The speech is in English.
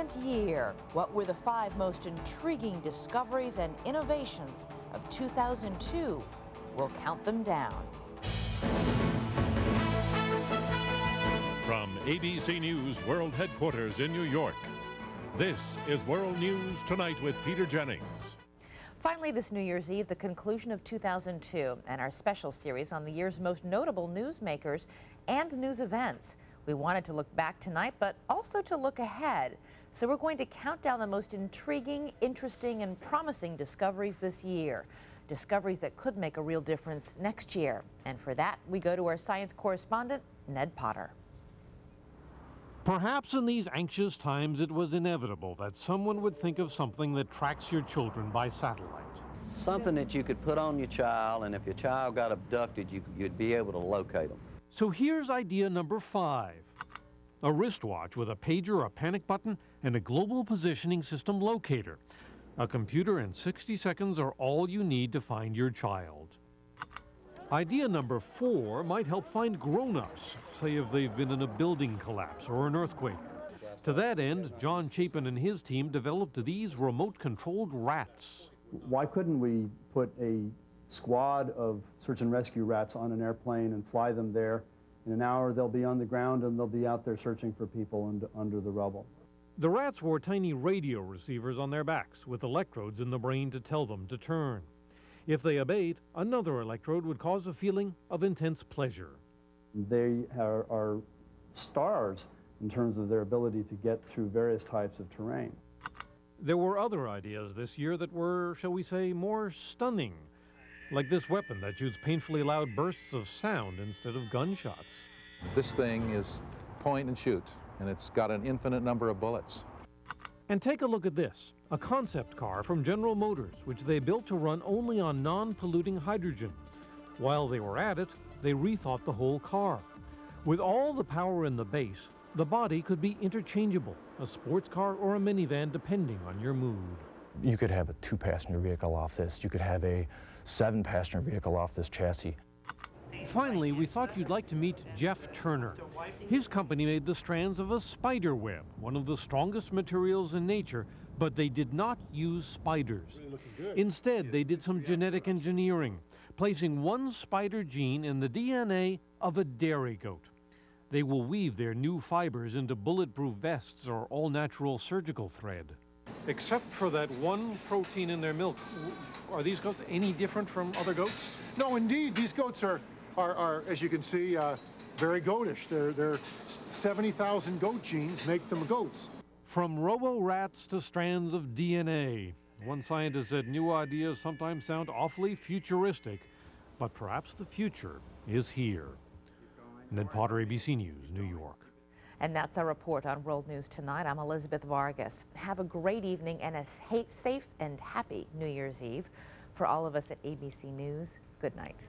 recent year. What were the 5 most intriguing discoveries and innovations of 2002? We'll count them down. From ABC News World Headquarters in New York, this is World News Tonight with Peter Jennings. Finally, this New Year's Eve, the conclusion of 2002 and our special series on the year's most notable newsmakers and news events. We wanted to look back tonight, but also to look ahead. So we're going to count down the most intriguing, interesting, and promising discoveries this year. Discoveries that could make a real difference next year. And for that, we go to our science correspondent, Ned Potter. Perhaps in these anxious times it was inevitable that someone would think of something that tracks your children by satellite. Something that you could put on your child, and if your child got abducted, you'd be able to locate them. So here's idea number 5. A wristwatch with a pager, a panic button, and a global positioning system locator. A computer and 60 seconds are all you need to find your child. Idea number 4 might help find grown-ups, say if they've been in a building collapse or an earthquake. To that end, John Chapin and his team developed these remote-controlled rats. Why couldn't we put a squad of search and rescue rats on an airplane and fly them there? In an hour, they'll be on the ground and they'll be out there searching for people under the rubble. The rats wore tiny radio receivers on their backs with electrodes in the brain to tell them to turn. If they obeyed, another electrode would cause a feeling of intense pleasure. They are stars in terms of their ability to get through various types of terrain. There were other ideas this year that were, shall we say, more stunning, like this weapon that shoots painfully loud bursts of sound instead of gunshots. This thing is point and shoot, and it's got an infinite number of bullets. And take a look at this, a concept car from General Motors, which they built to run only on non-polluting hydrogen. While they were at it, they rethought the whole car. With all the power in the base, the body could be interchangeable, a sports car or a minivan depending on your mood. You could have a 2-passenger vehicle off this. You could have a 7-passenger vehicle off this chassis. Finally, we thought you'd like to meet Jeff Turner. His company made the strands of a spider web, one of the strongest materials in nature, but they did not use spiders. Instead, they did some genetic engineering, placing one spider gene in the DNA of a dairy goat. They will weave their new fibers into bulletproof vests or all-natural surgical thread. Except for that one protein in their milk, are these goats any different from other goats? No, indeed. These goats are as you can see, very goatish. Their 70,000 goat genes make them goats. From robo-rats to strands of DNA. One scientist said new ideas sometimes sound awfully futuristic, but perhaps the future is here. Ned Potter, ABC News, New York. And that's our report on World News Tonight. I'm Elizabeth Vargas. Have a great evening and a safe and happy New Year's Eve. For all of us at ABC News, good night.